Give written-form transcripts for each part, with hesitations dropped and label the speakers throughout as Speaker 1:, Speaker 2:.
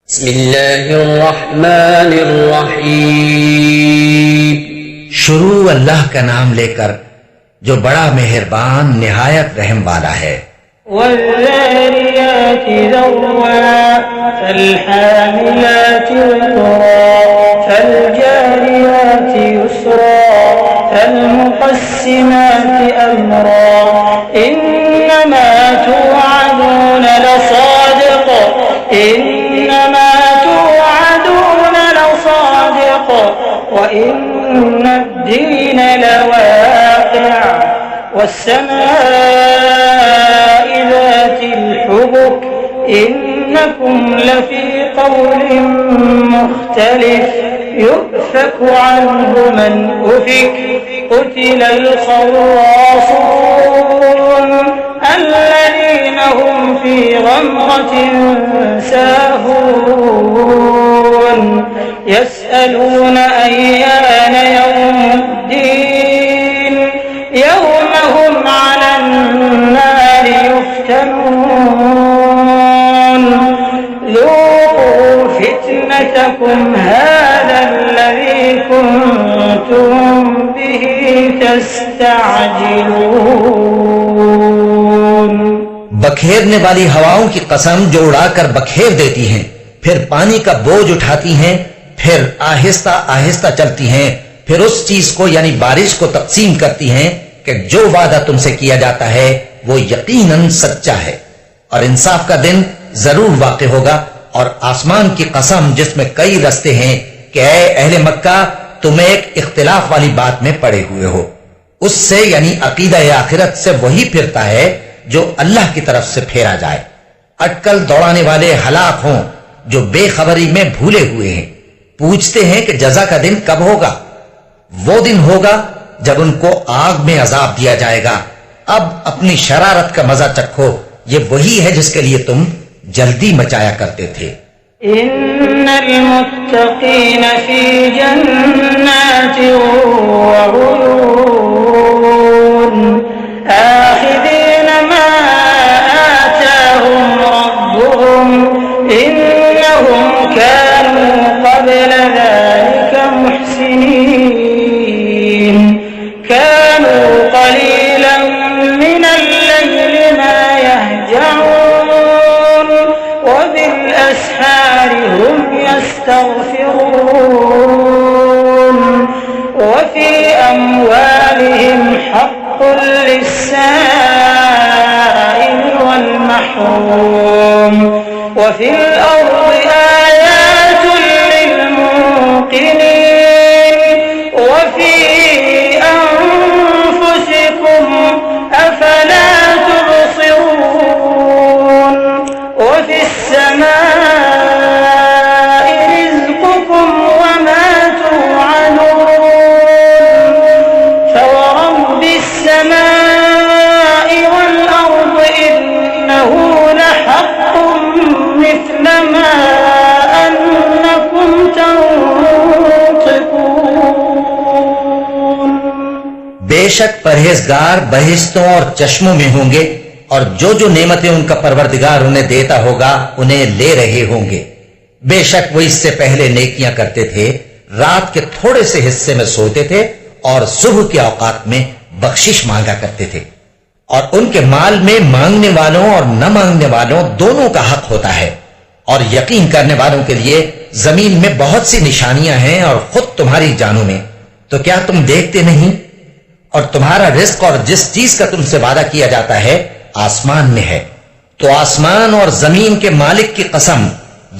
Speaker 1: बिस्मिल्लाहिर्रहमानिर्रहीम।
Speaker 2: शुरू अल्लाह का नाम लेकर जो बड़ा मेहरबान निहायत रहम वाला है।
Speaker 3: वज़्ज़ारियाति ज़र्वा फ़ल्हामिलाति विक़रा फ़ल्जारियाति युस्रा फ़ल्मुक़स्सिमाति अम्रा इन्नमा तुअदून लसादिक़ इन्नमा तुअदून लसादिक़ व इन्नद्दीन लवाक़िअ वस्समाइ ज़ातिल हुबुक इन्नकुम लफ़ी क़ौलिन मुख़्तलिफ़ युफ़कु अन्हु मन उफ़िक क़ुतिलल ख़र्रासून الذين هم في غمرة ساهون يسألون أيان يوم الدين يوم هم على النار يفتنون ذوقوا فتنتكم هذا الذي كنتم به تستعجلون।
Speaker 2: बखेरने वाली हवाओं की कसम जो उड़ाकर बखेर देती हैं, फिर पानी का बोझ उठाती हैं, फिर आहिस्ता आहिस्ता चलती हैं, फिर उस चीज को यानी बारिश को तकसीम करती हैं कि जो वादा तुमसे किया जाता है वो यकीनन सच्चा है और इंसाफ का दिन जरूर वाक़ होगा। और आसमान की कसम जिसमें कई रस्ते हैं कि ऐ अहले मक्का तुम एक इख्तिलाफ वाली बात में पड़े हुए हो, उससे यानी अकीदा आखिरत से वही फिरता है जो अल्लाह की तरफ से फेरा जाए। अटकल दौड़ाने वाले हलाक हों जो बेखबरी में भूले हुए हैं, पूछते हैं कि जजा का दिन कब होगा। वो दिन होगा जब उनको आग में अजाब दिया जाएगा। अब अपनी शरारत का मजा चखो, ये वही है जिसके लिए तुम जल्दी मचाया करते थे।
Speaker 3: इन्नल मुत्तक़ीन फी जन्नातिन व उयून आखिज़ीन मा आताहुम रब्बुहुम इन्नहुम कानू क़ब्ल ज़ालिका मुहसिनीन कानू क़लीलन मिनल लैलि मा यहजऊन व बिलअस्हार हुम यस्तग़फिरून व फी अम्वालिहिम हक़्क़ुन लिस्साइल वल महरूम व फिल अर्दि आयातुन लिल मूक़िनीन व फी अनफुसिकुम अफला तुबसिरून व फिस समाइ रिज़्क़ुकुम व मा तुअदून फवरब्बिस समाइ वल अर्दि इन्नहु लहक़्क़ुन मिस्ल मा अन्नकुम तंतिक़ून।
Speaker 2: बेशक परहेजगार बहिश्तों और चश्मों में होंगे और जो जो नेमतें उनका परवरदिगार उन्हें देता होगा उन्हें ले रहे होंगे। बेशक वो इससे पहले नेकियां करते थे, रात के थोड़े से हिस्से में सोते थे और सुबह के औकात में बख्शिश मांगा करते थे। और उनके माल में मांगने वालों और न मांगने वालों दोनों का हक होता है। और यकीन करने वालों के लिए जमीन में बहुत सी निशानियां हैं और खुद तुम्हारी जानों में। तो क्या तुम देखते नहीं? और तुम्हारा रिस्क और जिस चीज का तुमसे वादा किया जाता है आसमान में है। तो आसमान और जमीन के मालिक की कसम,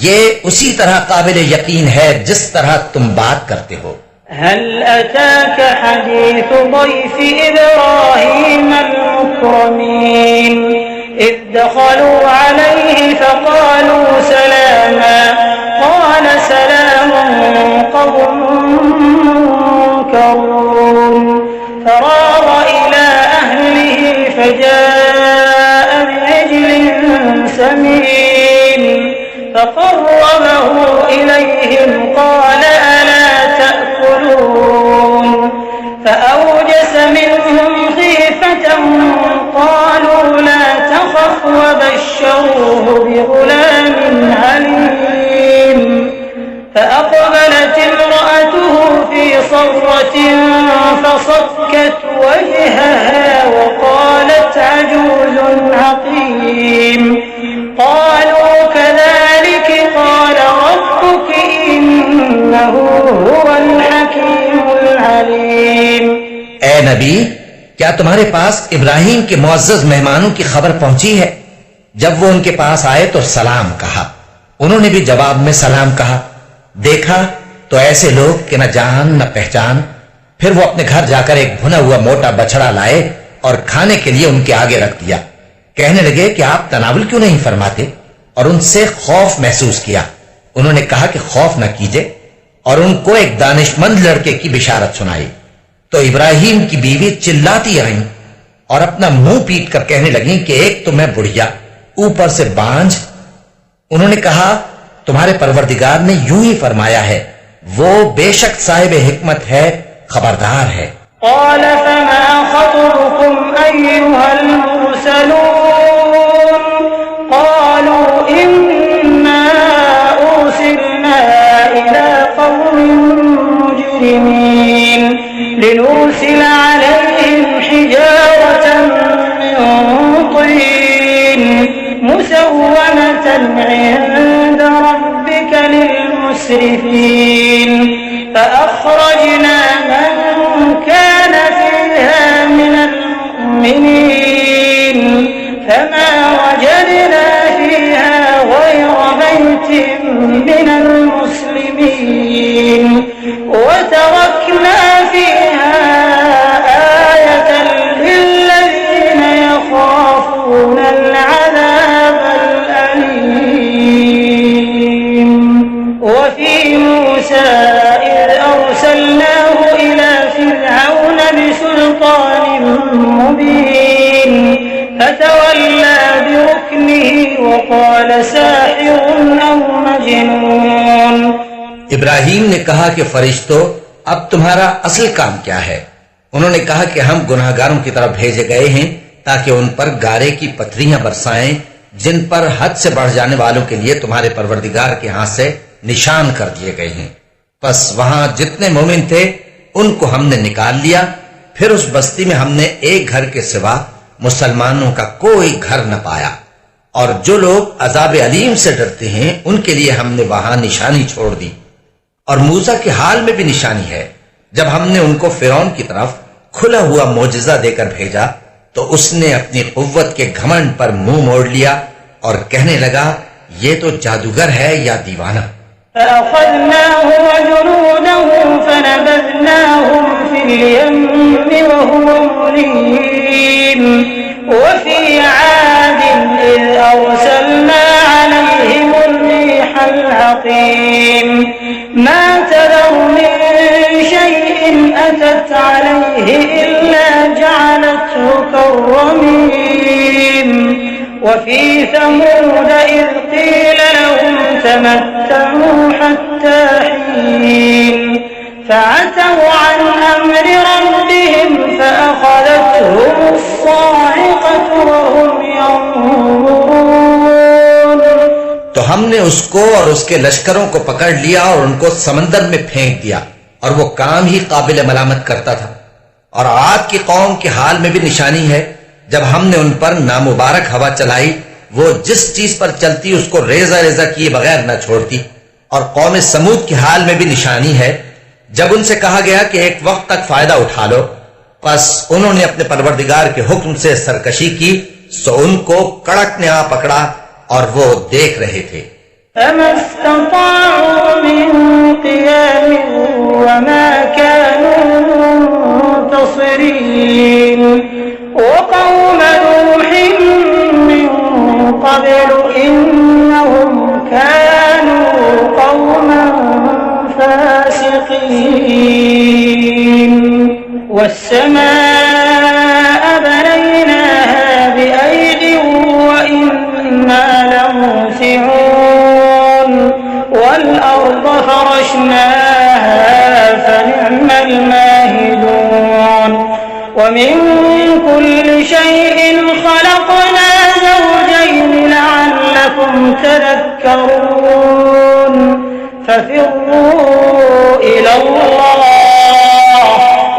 Speaker 2: ये उसी तरह काबिल यकीन है जिस तरह तुम बात करते हो।
Speaker 3: हल अताक हदीस ضيف इब्राहीम al-मुक्रमीन इज़ दख़लू अलैहि फ़क़ालू सलामा क़ाल सलामुन क़ौमुन मुनकरून फ़राग़ इला अहलिही फ़जाअ बिअजलिन समीन फ़क़र्रबहु इलैहिम क़ाल अला तअकुलून फ़अवजस मिनहुम ख़ीफ़तन क़ालू ला तख़फ़ वबश्शरूहु बिग़ुलामिन हलीम। فأقبلت امرأته في صرة فصكت وجهها وقالت عجوز عقيم قالوا كذلك قال ربك إنه هو الحكيم العليम।
Speaker 2: ए नबी, क्या तुम्हारे पास इब्राहिम के मुअज्जज मेहमानों की खबर पहुंची है? जब वो उनके पास आए तो सलाम कहा। उन्होंने भी जवाब में सलाम कहा। देखा तो ऐसे लोग कि न जान न पहचान। फिर वो अपने घर जाकर एक भुना हुआ मोटा बछड़ा लाए और खाने के लिए उनके आगे रख दिया। कहने लगे कि आप तनावुल क्यों नहीं फरमाते? और उनसे खौफ महसूस किया। उन्होंने कहा कि खौफ न कीजिए, और उनको एक दानिशमंद लड़के की बिशारत सुनाई। तो इब्राहिम की बीवी चिल्लाती आई और अपना मुंह पीट कर कहने लगी कि एक तो मैं बुढ़िया, ऊपर से बांझ। उन्होंने कहा, तुम्हारे परवरदिगार ने यूं ही फरमाया है, वो बेशक साहिब हिकमत है, खबरदार है।
Speaker 3: قال فما خطبكم أيها المرسلون قالوا إنا أرسلنا إلى قوم مجرمين لنرسل عليهم حجارة من طين مسومة عند ربك للمسرفين فأخرجنا من كان فيها من المؤمنين فما وجدنا فيها غير بيت من المسلمين وتركنا فيها آية للذين يخافون العذاب الأليم وفي موسى إذ أرسلناه إلى فرعون بسلطان مبين فتولى بركنه وقال ساحر أو مجنون।
Speaker 2: इब्राहिम ने कहा कि फरिश्तों, अब तुम्हारा असल काम क्या है? उन्होंने कहा कि हम गुनाहगारों की तरफ भेजे गए हैं ताकि उन पर गारे की पथरियां बरसाएं जिन पर हद से बढ़ जाने वालों के लिए तुम्हारे परवरदिगार के हाथ से निशान कर दिए गए हैं। बस वहां जितने मोमिन थे उनको हमने निकाल लिया। फिर उस बस्ती में हमने एक घर के सिवा मुसलमानों का कोई घर न पाया, और जो लोग अजाब अलीम से डरते हैं उनके लिए हमने वहां निशानी छोड़ दी। और मूसा के हाल में भी निशानी है। जब हमने उनको फिरौन की तरफ खुला हुआ मोजज़ा देकर भेजा तो उसने अपनी कुव्वत के घमंड पर मुंह मोड़ लिया और कहने लगा, ये तो जादूगर है या दीवाना।
Speaker 3: فأخذناه وجنوده فنبذناهم في اليم وهو مليم وفي عاد إذ أرسلنا عليهم الريح العقيم ما تذر من شيء أتت عليه إلا جعلته كالرميم وفي ثمود إذ قيل لهم تمتعوا حتى حين فعتوا عن أمر ربهم فأخذتهم الصاعقة وهم ينظرون।
Speaker 2: तो हमने उसको और उसके लश्करों को पकड़ लिया और उनको समंदर में फेंक दिया, और वो काम ही काबिल मलामत करता था। और आद की कौम के हाल में भी निशानी है। जब हमने उन पर नामुबारक हवा चलाई, वो जिस चीज पर चलती उसको रेजा रेजा किए बगैर न छोड़ती। और कौम समूद के हाल में भी निशानी है। जब उनसे कहा गया कि एक वक्त तक फायदा उठा लो, बस उन्होंने अपने परवरदिगार के हुक्म से सरकशी की, सो उनको कड़क ने आ पकड़ा और वो देख रहे थे।
Speaker 3: وقوم نوح من قبل إنهم كانوا قوما فاسقين والسماء بنيناها بأيد وإنا لموسعون والأرض فرشناها فنعم الماهدون ومن كل شيء خلقنا زوجين لعلكم تذكرون फफिर्रू इलल्लाह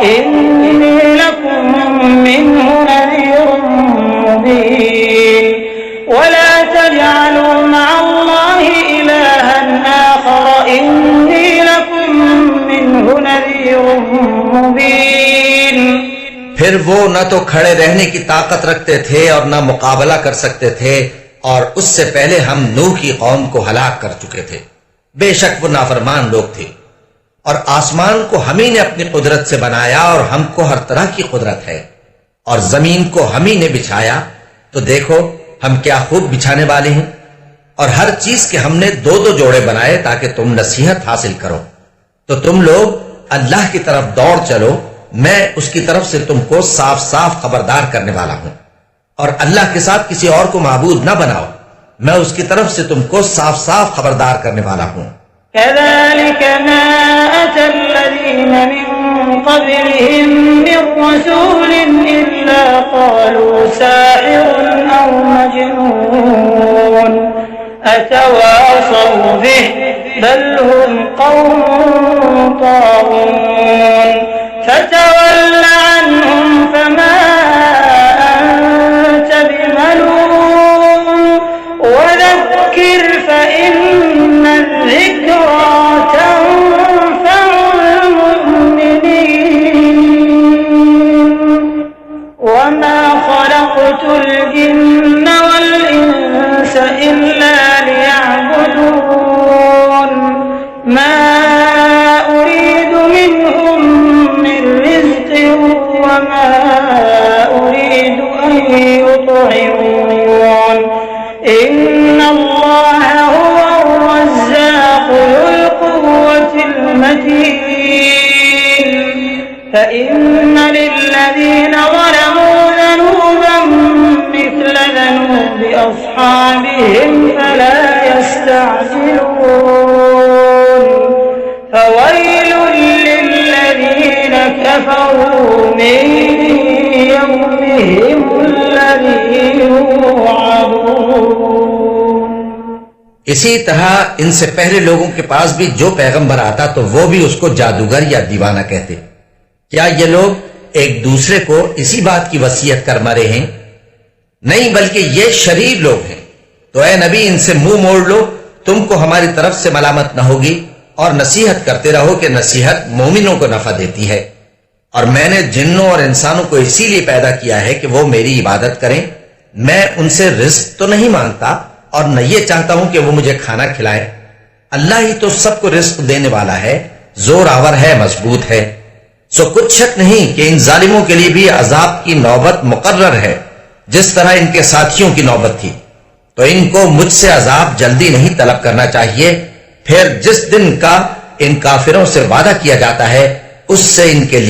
Speaker 3: इन्नी लकुम मिन्हु नज़ीरुम मुबीन वला तजअलू मअल्लाहि इलाहन आखर इन्नी लकुम मिन्हु नज़ीरुम मुबीन।
Speaker 2: फिर वो न तो खड़े रहने की ताकत रखते थे और न मुकाबला कर सकते थे, और उससे पहले हम नूह की कौम को हलाक कर चुके थे। बेशक वो नाफरमान लोग थे। और आसमान को हम ही ने अपनी कुदरत से बनाया और हमको हर तरह की कुदरत है, और जमीन को हम ही ने बिछाया, तो देखो हम क्या खूब बिछाने वाले हैं। और हर चीज के हमने दो दो जोड़े बनाए ताकि तुम नसीहत हासिल करो। तो तुम लोग अल्लाह की तरफ दौड़ चलो, मैं उसकी तरफ से तुमको साफ साफ खबरदार करने वाला हूं। और अल्लाह के साथ किसी और को माबूद न बनाओ, मैं उसकी तरफ से तुमको साफ साफ खबरदार करने वाला हूं।
Speaker 3: कज़ालिक मा अतल्लज़ीन मिन क़ब्लिहिम मिर रसूलिन इल्ला क़ालू साहिरुन औ मजनून अतवासौ बिहि बल हुम क़ौमुन ताग़ून फतवल्ल अन्हुम फमा अंत बिमलूम वज़क्किर फ़इन्न الذِّكْرَى تنفع المؤمنين وما خلقت الجن والإنس إلا ليعبدون ما أريد منهم من رزق وما أريد أن يطعمون إن الله هو الرزاق ذو القوة المتين فإن للذين ظلموا ذنوبا مثل ذنوب أصحابهم فلا يستعجلون فويل للذين كفروا من يومهم الذي يوعدون।
Speaker 2: इसी तरह इनसे पहले लोगों के पास भी जो पैगंबर आता तो वो भी उसको जादूगर या दीवाना कहते। क्या ये लोग एक दूसरे को इसी बात की वसीयत कर मरे हैं? नहीं, बल्कि ये शरीर लोग हैं। तो ऐ नबी, इनसे मुंह मोड़ लो, तुमको हमारी तरफ से मलामत न होगी, और नसीहत करते रहो कि नसीहत मोमिनों को नफा देती है। और मैंने जिन्नों और इंसानों को इसीलिए पैदा किया है कि वो मेरी इबादत करें। मैं उनसे रिस्क तो नहीं मांगता और न ये चाहता हूं कि वो मुझे खाना खिलाएं। अल्लाह ही तो सबको रिस्क देने वाला है, जोर आवर है, मजबूत है। सो कुछ शक नहीं कि इन जालिमों के लिए भी अजाब की नौबत मुकर्रर है, जिस तरह इनके साथियों की नौबत थी। तो इनको मुझसे अजाब जल्दी नहीं तलब करना चाहिए। फिर जिस दिन का इन काफिरों से वादा किया जाता है, उससे इनके लिए